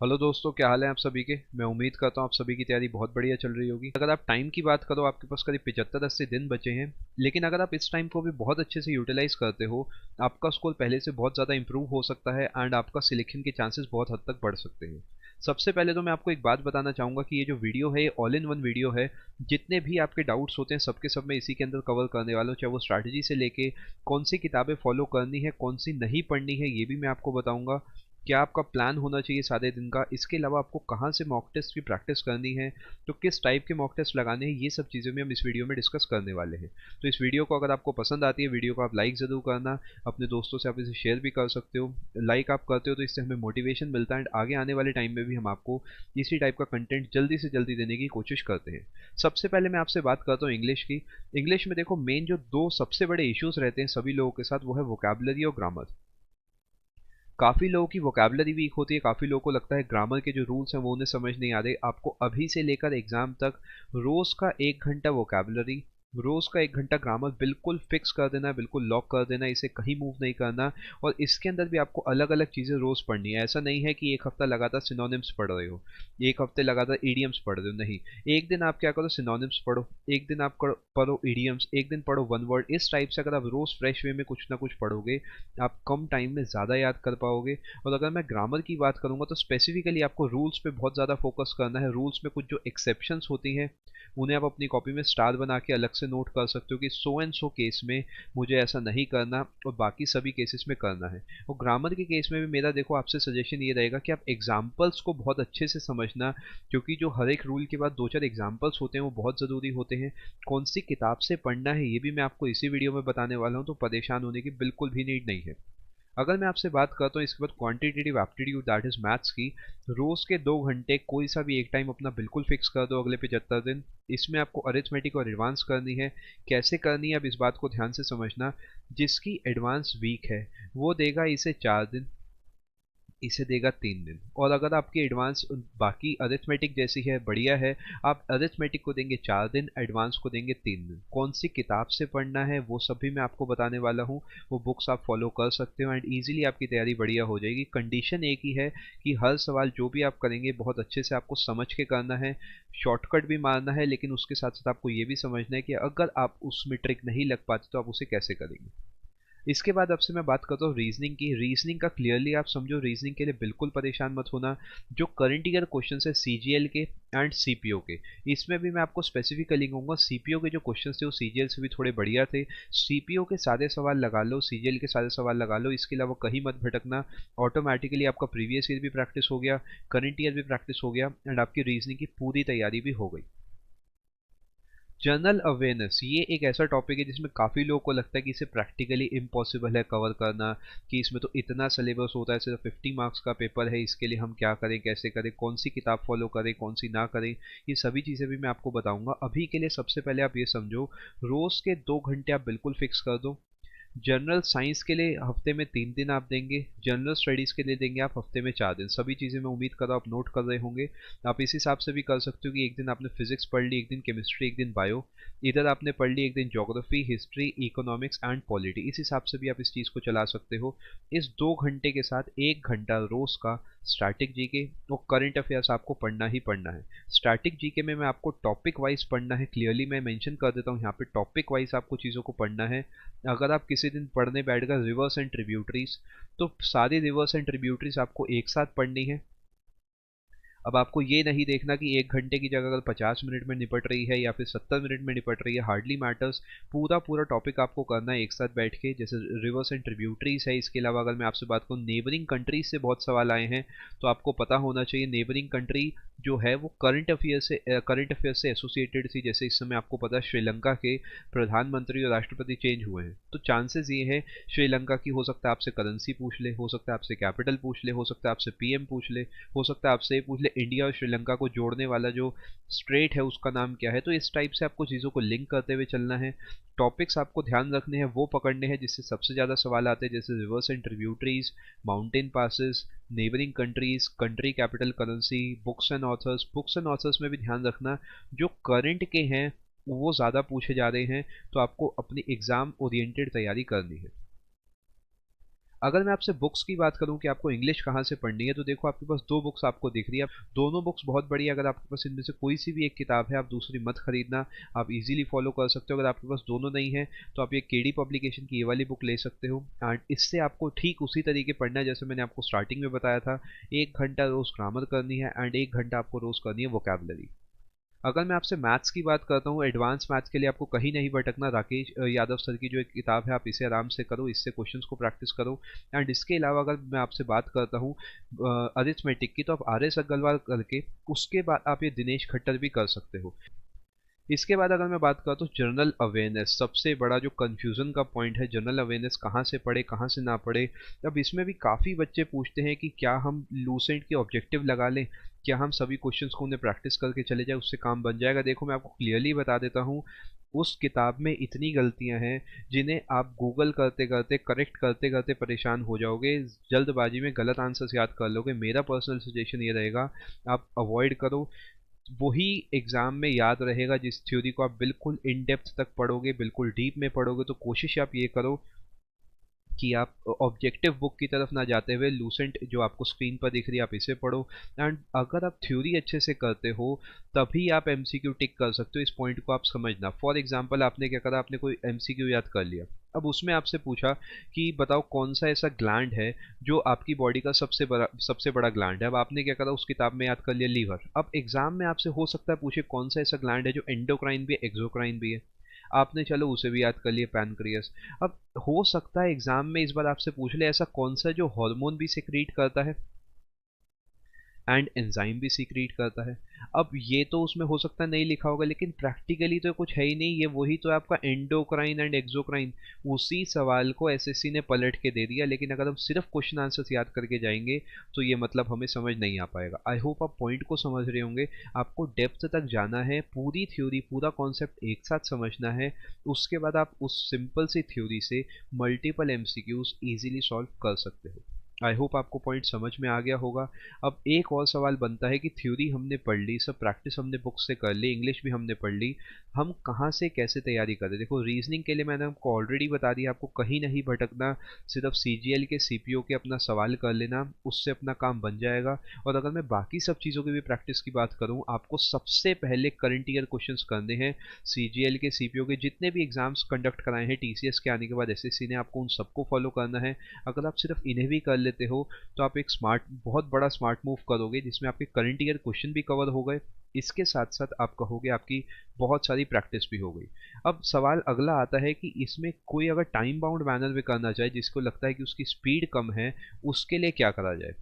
Hello दोस्तों, क्या हाल है आप सभी के। मैं उम्मीद करता हूँ आप सभी की तैयारी बहुत बढ़िया चल रही होगी। अगर आप टाइम की बात करो, आपके पास करीब 75-80 दिन बचे हैं। लेकिन अगर आप इस टाइम को भी बहुत अच्छे से यूटिलाइज करते हो, आपका स्कोर पहले से बहुत ज़्यादा इंप्रूव हो सकता है एंड आपका सिलेक्शन के चांसेस बहुत हद तक बढ़ सकते हैं। सबसे पहले तो मैं आपको एक बात बताना चाहूँगा कि ये जो वीडियो है ये ऑल इन वन वीडियो है। जितने भी आपके डाउट्स होते हैं सबके सब मैं इसी के अंदर कवर करने वाला हूँ, चाहे वो स्ट्रैटेजी से लेके कौन सी किताबें फॉलो करनी है, कौन सी नहीं पढ़नी है, ये भी मैं आपको बताऊंगा। क्या आपका प्लान होना चाहिए सारे दिन का, इसके अलावा आपको कहाँ से मॉक टेस्ट की प्रैक्टिस करनी है, तो किस टाइप के मॉक टेस्ट लगाने हैं, ये सब चीज़ें भी हम इस वीडियो में डिस्कस करने वाले हैं। तो इस वीडियो को अगर आपको पसंद आती है, वीडियो को आप लाइक ज़रूर करना। अपने दोस्तों से आप इसे शेयर भी कर सकते हो। लाइक आप करते हो तो इससे हमें मोटिवेशन मिलता है एंड आगे आने वाले टाइम में भी हम आपको इसी टाइप का कंटेंट जल्दी से जल्दी देने की कोशिश करते हैं। सबसे पहले मैं आपसे बात करता हूँ इंग्लिश की। इंग्लिश में देखो, मेन जो दो सबसे बड़े इश्यूज रहते हैं सभी लोगों के साथ, वो है वोकैबुलरी और ग्रामर। काफ़ी लोगों की वोकैबुलरी वीक होती है, काफ़ी लोगों को लगता है ग्रामर के जो रूल्स हैं वो उन्हें समझ नहीं आते। आपको अभी से लेकर एग्जाम तक रोज़ का 1 घंटा वोकैबुलरी, रोज़ का 1 घंटा ग्रामर बिल्कुल फिक्स कर देना है, बिल्कुल लॉक कर देना है, इसे कहीं मूव नहीं करना। और इसके अंदर भी आपको अलग अलग चीज़ें रोज़ पढ़नी है। ऐसा नहीं है कि एक हफ्ता लगातार सिनोनिम्स पढ़ रहे हो, एक हफ्ते लगातार ईडियम्स पढ़ रहे हो, नहीं। एक दिन आप क्या करो, सिनोनिम्स पढ़ो, एक दिन आप पढ़ो ईडियम्स, एक दिन पढ़ो वन वर्ड। इस टाइप से अगर आप रोज़ फ्रेश वे में कुछ ना कुछ पढ़ोगे, आप कम टाइम में ज़्यादा याद कर पाओगे। और अगर मैं ग्रामर की बात करूँगा तो स्पेसिफिकली आपको रूल्स पे बहुत ज़्यादा फोकस करना है। रूल्स में कुछ जो एक्सेप्शंस होती हैं उन्हें आप अपनी कॉपी में स्टार बना के अलग से नोट कर सकते हो कि सो एंड सो केस में मुझे ऐसा नहीं करना और बाकी सभी केसेस में करना है। और ग्रामर के केस में भी मेरा देखो आपसे सजेशन ये रहेगा कि आप एग्जाम्पल्स को बहुत अच्छे से समझना, क्योंकि जो हर एक रूल के बाद दो चार एग्जाम्पल्स होते हैं वो बहुत ज़रूरी होते हैं। कौन सी किताब से पढ़ना है ये भी मैं आपको इसी वीडियो में बताने वाला हूँ, तो परेशान होने की बिल्कुल भी नीड नहीं है। अगर मैं आपसे बात करता हूँ इसके बाद quantitative aptitude that is maths की, रोज के 2 घंटे कोई सा भी एक टाइम अपना बिल्कुल फिक्स कर दो अगले 75 दिन। इसमें आपको अरिथमेटिक और एडवांस करनी है। कैसे करनी है अब इस बात को ध्यान से समझना। जिसकी एडवांस वीक है वो देगा इसे 4 दिन, इसे देगा 3 दिन। और अगर आपकी एडवांस बाकी अरिथमेटिक जैसी है, बढ़िया है, आप अरिथमेटिक को देंगे 4 दिन, एडवांस को देंगे 3 दिन। कौन सी किताब से पढ़ना है वो सब भी मैं आपको बताने वाला हूँ। वो बुक्स आप फॉलो कर सकते हो एंड ईजिली आपकी तैयारी बढ़िया हो जाएगी। कंडीशन एक ही है कि हर सवाल जो भी आप करेंगे बहुत अच्छे से आपको समझ के करना है। शॉर्टकट भी मारना है, लेकिन उसके साथ साथ आपको ये भी समझना है कि अगर आप उसमें ट्रिक नहीं लग पाती तो आप उसे कैसे करेंगे। इसके बाद अब से मैं बात करता हूँ रीजनिंग की। रीजनिंग का क्लियरली आप समझो, रीजनिंग के लिए बिल्कुल परेशान मत होना। जो करंट ईयर क्वेश्चन है सीजीएल के एंड सीपीओ के, इसमें भी मैं आपको स्पेसिफिकली कहूँगा सीपीओ के जो क्वेश्चन थे वो सीजीएल से भी थोड़े बढ़िया थे। सीपीओ के सारे सवाल लगा लो, सीजीएल के सारे सवाल लगा लो, इसके अलावा कहीं मत भटकना। ऑटोमेटिकली आपका प्रीवियस ईयर भी प्रैक्टिस हो गया, करंट ईयर भी प्रैक्टिस हो गया एंड आपकी रीजनिंग की पूरी तैयारी भी हो गई। जनरल अवेयरनेस ये एक ऐसा टॉपिक है जिसमें काफ़ी लोगों को लगता है कि इसे प्रैक्टिकली इम्पॉसिबल है कवर करना, कि इसमें तो इतना सिलेबस होता है, सिर्फ 50 मार्क्स का पेपर है, इसके लिए हम क्या करें, कैसे करें, कौन सी किताब फॉलो करें, कौन सी ना करें। ये सभी चीज़ें भी मैं आपको बताऊंगा। अभी के लिए सबसे पहले आप ये समझो, रोज़ के 2 घंटे आप बिल्कुल फिक्स कर दो। जनरल साइंस के लिए हफ्ते में 3 दिन आप देंगे, जनरल स्टडीज़ के लिए देंगे आप हफ्ते में 4 दिन। सभी चीज़ें मैं उम्मीद कर रहा हूँ आप नोट कर रहे होंगे। आप इस हिसाब से भी कर सकते हो कि एक दिन आपने फिजिक्स पढ़ ली, एक दिन केमिस्ट्री, एक दिन बायो। इधर आपने पढ़ ली एक दिन geography, history, economics and polity. इस हिसाब से भी आप इस चीज़ को चला सकते हो। इस 2 घंटे के साथ 1 घंटा रोज़ का स्टैटिक जीके और करंट अफेयर्स आपको पढ़ना ही पढ़ना है। स्टैटिक जीके में मैं आपको टॉपिक वाइज पढ़ना है, क्लियरली मैं मेंशन कर देता हूँ यहाँ पे, टॉपिक वाइज आपको चीज़ों को पढ़ना है। अगर आप किसी दिन पढ़ने बैठ गए रिवर्स एंड ट्रिब्यूटरीज, तो सारी रिवर्स एंड ट्रिब्यूटरीज आपको एक साथ पढ़नी है। अब आपको ये नहीं देखना कि 1 घंटे की जगह अगर 50 मिनट में निपट रही है या फिर 70 मिनट में निपट रही है, हार्डली मैटर्स। पूरा पूरा टॉपिक आपको करना है एक साथ बैठ के। जैसे रिवर्स एंड ट्रिब्यूटरीज है, इसके अलावा अगर मैं आपसे बात करूँ नेबरिंग कंट्रीज से बहुत सवाल आए हैं, तो आपको पता होना चाहिए नेबरिंग कंट्री जो है वो करंट अफेयर से एसोसिएटेड थी। जैसे इस समय आपको पता है श्रीलंका के प्रधानमंत्री और राष्ट्रपति चेंज हुए हैं, तो चांसेस ये है श्रीलंका की, हो सकता है आपसे करेंसी पूछ ले, हो सकता है आपसे कैपिटल पूछ ले, हो सकता है आपसे पीएम पूछ ले, हो सकता है आपसे ये पूछ ले इंडिया और श्रीलंका को जोड़ने वाला जो स्ट्रेट है उसका नाम क्या है। तो इस टाइप से आपको चीज़ों को लिंक करते हुए चलना है। टॉपिक्स आपको ध्यान रखने हैं, वो पकड़ने हैं जिससे सबसे ज़्यादा सवाल आते हैं, जैसे reverse and tributaries, mountain passes, neighbouring countries, country capital currency, books and authors. Books and authors में भी ध्यान रखना, जो करंट के हैं वो ज़्यादा पूछे जा रहे हैं, तो आपको अपनी एग्ज़ाम ओरिएंटेड तैयारी करनी है। अगर मैं आपसे बुक्स की बात करूं कि आपको इंग्लिश कहाँ से पढ़नी है, तो देखो आपके पास दो बुक्स आपको दिख रही है। दोनों बुक्स बहुत बढ़िया, अगर आपके पास इनमें से कोई सी भी एक किताब है, आप दूसरी मत खरीदना, आप इजीली फॉलो कर सकते हो। अगर आपके पास दोनों नहीं है तो आप ये केडी पब्लिकेशन की ये वाली बुक ले सकते हो। एंड इससे आपको ठीक उसी तरीके पढ़ना है जैसे मैंने आपको स्टार्टिंग में बताया था। 1 घंटा रोज ग्रामर करनी है एंड 1 घंटा आपको रोज करनी है वोकैबुलरी। अगर मैं आपसे मैथ्स की बात करता हूँ, एडवांस मैथ्स के लिए आपको कहीं नहीं भटकना। राकेश यादव सर की जो एक किताब है, आप इसे आराम से करो, इससे क्वेश्चंस को प्रैक्टिस करो। एंड इसके अलावा अगर मैं आपसे बात करता हूँ अरिथमेटिक की, तो आप आर एस अग्रवाल करके उसके बाद आप ये दिनेश खट्टर भी कर सकते हो। इसके बाद अगर मैं बात करता हूँ जनरल अवेयरनेस, सबसे बड़ा जो कंफ्यूजन का पॉइंट है, जनरल अवेयरनेस कहाँ से पढ़े कहाँ से ना पढ़े। अब इसमें भी काफ़ी बच्चे पूछते हैं कि क्या हम लूसेंट के ऑब्जेक्टिव लगा लें, क्या हम सभी क्वेश्चंस को उन्हें प्रैक्टिस करके चले जाए, उससे काम बन जाएगा। देखो मैं आपको क्लियरली बता देता हूँ, उस किताब में इतनी गलतियां हैं जिन्हें आप गूगल करते करते, करेक्ट करते करते परेशान हो जाओगे, जल्दबाजी में गलत आंसर्स याद कर लोगे। मेरा पर्सनल सजेशन ये रहेगा, आप अवॉइड करो। वही एग्जाम में याद रहेगा जिस थ्योरी को आप बिल्कुल इन डेप्थ तक पढ़ोगे, बिल्कुल डीप में पढ़ोगे। तो कोशिश आप ये करो कि आप ऑब्जेक्टिव बुक की तरफ ना जाते हुए लूसेंट जो आपको स्क्रीन पर दिख रही है आप इसे पढ़ो। एंड अगर आप थ्योरी अच्छे से करते हो तभी आप एमसीक्यू टिक कर सकते हो। इस पॉइंट को आप समझना। फॉर एग्जांपल आपने क्या करा, आपने कोई एमसीक्यू याद कर लिया, अब उसमें आपसे पूछा कि बताओ कौन सा ऐसा ग्लैंड है जो आपकी बॉडी का सबसे बड़ा ग्लैंड है। अब आपने क्या करा, उस किताब में याद कर लिया लीवर। अब एग्जाम में आपसे हो सकता है पूछे कौन सा ऐसा ग्लैंड है जो एंडोक्राइन भी है, एक्सोक्राइन भी है। आपने चलो उसे भी याद कर लिया, पैनक्रियास। अब हो सकता है एग्जाम में इस बार आपसे पूछ ले ऐसा कौन सा जो हार्मोन भी सिक्रीट करता है एंड एंजाइम भी सीक्रेट करता है। अब ये तो उसमें हो सकता है नहीं लिखा होगा, लेकिन प्रैक्टिकली तो कुछ है ही नहीं, ये वही तो है आपका एंडोक्राइन एंड एक्सोक्राइन। उसी सवाल को एसएससी ने पलट के दे दिया। लेकिन अगर हम सिर्फ क्वेश्चन आंसर्स याद करके जाएंगे तो ये मतलब हमें समझ नहीं आ पाएगा। आई होप आप पॉइंट को समझ रहे होंगे। आपको डेप्थ तक जाना है, पूरी थ्योरी, पूरा कॉन्सेप्ट एक साथ समझना है। उसके बाद आप उस सिंपल सी थ्योरी से मल्टीपल एमसीक्यूज इजीली सॉल्व कर सकते हो। आई होप आपको पॉइंट समझ में आ गया होगा। अब एक और सवाल बनता है कि थ्योरी हमने पढ़ ली, सब प्रैक्टिस हमने बुक से कर ली, इंग्लिश भी हमने पढ़ ली, हम कहाँ से कैसे तैयारी करें। देखो रीजनिंग के लिए मैंने आपको ऑलरेडी बता दिया, आपको कहीं नहीं भटकना, सिर्फ सीजीएल के सीपीओ के अपना सवाल कर लेना, उससे अपना काम बन जाएगा। और अगर मैं बाकी सब चीज़ों की भी प्रैक्टिस की बात करूँ, आपको सबसे पहले करंट ईयर क्वेश्चंस करने हैं। सीजीएल के सीपीओ के जितने भी एग्जाम्स कंडक्ट कराए हैं टीसीएस के आने के बाद एसएससी ने, आपको उन सबको फॉलो करना है। अगर आप सिर्फ इन्हें भी कर लेते हो तो आप एक बहुत बड़ा स्मार्ट मूव करोगे जिसमें आपके करंट ईयर क्वेश्चन भी कवर हो गए, इसके साथ साथ आप कहोगे आपकी बहुत सारी प्रैक्टिस भी हो गई। अब सवाल अगला आता है कि इसमें कोई अगर टाइम बाउंड मैनर में करना चाहे, जिसको लगता है कि उसकी स्पीड कम है, उसके लिए क्या करा जाए।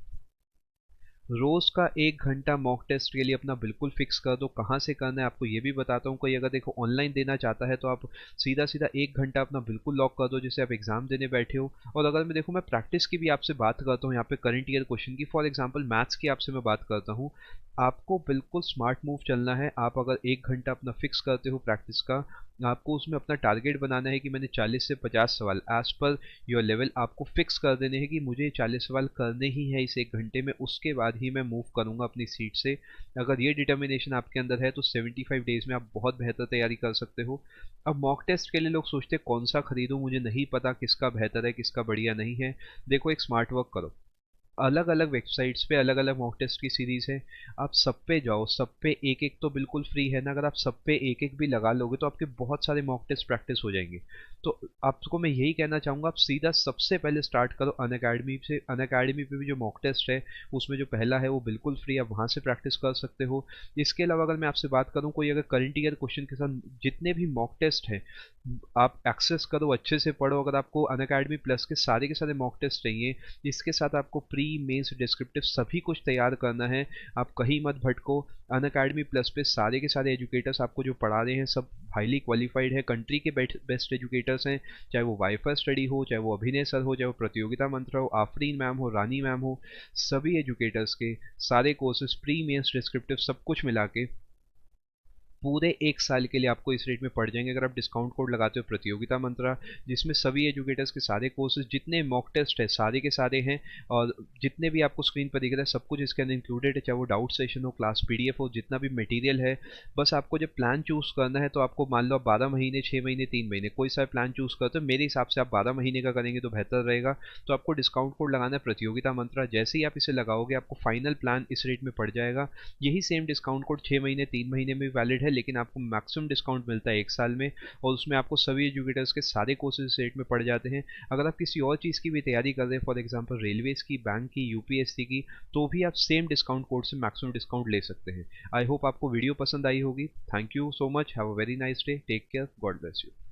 रोज का 1 घंटा मॉक टेस्ट के लिए अपना बिल्कुल फिक्स कर दो। कहाँ से करना है आपको ये भी बताता हूँ। कोई अगर देखो ऑनलाइन देना चाहता है तो आप सीधा सीधा 1 घंटा अपना बिल्कुल लॉक कर दो जैसे आप एग्जाम देने बैठे हो। और अगर मैं देखो मैं प्रैक्टिस की भी आपसे बात करता हूँ यहाँ पे, करंट ईयर क्वेश्चन की, फॉर एग्जाम्पल मैथ्स की आपसे मैं बात करता हूँ, आपको बिल्कुल स्मार्ट मूव चलना है। आप अगर 1 घंटा अपना फिक्स करते हो प्रैक्टिस का, आपको उसमें अपना टारगेट बनाना है कि मैंने 40 से 50 सवाल एज पर योर लेवल आपको फिक्स कर देने हैं कि मुझे 40 सवाल करने ही है इस 1 घंटे में, उसके बाद ही मैं मूव करूंगा अपनी सीट से। अगर ये डिटर्मिनेशन आपके अंदर है तो 75 डेज में आप बहुत बेहतर तैयारी कर सकते हो। अब मॉक टेस्ट के लिए लोग सोचते हैं कौन सा खरीदूं, मुझे नहीं पता किसका बेहतर है किसका बढ़िया नहीं है। देखो एक स्मार्ट वर्क करो, अलग अलग वेबसाइट्स पे अलग अलग मॉक टेस्ट की सीरीज है, आप सब पे जाओ, सब पे एक एक तो बिल्कुल फ्री है ना। अगर आप सब पे एक एक भी लगा लोगे तो आपके बहुत सारे मॉक टेस्ट प्रैक्टिस हो जाएंगे। तो आपको मैं यही कहना चाहूँगा, आप सीधा सबसे पहले स्टार्ट करो अनअकैडमी से। अनअकैडमी पे भी जो मॉक टेस्ट है उसमें जो पहला है वो बिल्कुल फ्री, आप वहाँ से प्रैक्टिस कर सकते हो। इसके अलावा अगर मैं आपसे बात करूँ, कोई अगर करंट ईयर क्वेश्चन के साथ जितने भी मॉक टेस्ट हैं आप एक्सेस करो, अच्छे से पढ़ो। अगर आपको अनअकैडमी प्लस के सारे मॉक टेस्ट चाहिए, इसके साथ आपको प्री मेंस डिस्क्रिप्टिव सभी कुछ तैयार करना है, आप कहीं मत भटको। अनअकैडमी प्लस पे सारे के सारे एजुकेटर्स आपको जो पढ़ा रहे हैं सब हाईली क्वालिफाइड है, कंट्री के बेस्ट एजुकेटर्स हैं। चाहे वो वाईफाई स्टडी हो, चाहे वो अभिनय सर हो, चाहे वो प्रतियोगिता मंत्र हो, आफरीन मैम हो, रानी मैम हो, सभी एजुकेटर्स के सारे कोर्सेज प्री मेंस डिस्क्रिप्टिव सब कुछ मिला के पूरे 1 साल के लिए आपको इस रेट में पड़ जाएंगे अगर आप डिस्काउंट कोड लगाते हो प्रतियोगिता मंत्रा, जिसमें सभी एजुकेटर्स के सारे कोर्सेज, जितने मॉक टेस्ट है सारे के सारे हैं, और जितने भी आपको स्क्रीन पर दिख रहा है सब कुछ इसके अंदर इंक्लूडेड है, चाहे वो डाउट सेशन हो, क्लास पीडीएफ हो, जितना भी मटेरियल है। बस आपको जब प्लान चूज करना है तो आपको मान लो आप 12 महीने, 6 महीने, 3 महीने कोई सा प्लान चूज करते हो, मेरे हिसाब से आप 12 महीने का करेंगे तो बेहतर रहेगा। तो आपको डिस्काउंट कोड लगाना है प्रतियोगिता मंत्रा, जैसे ही आप इसे लगाओगे आपको फाइनल प्लान इस रेट में पड़ जाएगा। यही सेम डिस्काउंट कोड 6 महीने, 3 महीने में वैलिड है, लेकिन आपको मैक्सिमम डिस्काउंट मिलता है 1 साल में, और उसमें आपको सभी एजुकेटर्स के सारे कोर्सेज इस रेट में पड़ जाते हैं। अगर आप किसी और चीज़ की भी तैयारी कर रहे हैं, फॉर एग्जांपल रेलवेज की, बैंक की, यूपीएससी की, तो भी आप सेम डिस्काउंट कोड से मैक्सिमम डिस्काउंट ले सकते हैं। आई होप आपको वीडियो पसंद आई होगी। Thank you so much, have a very nice day, take care, God bless you.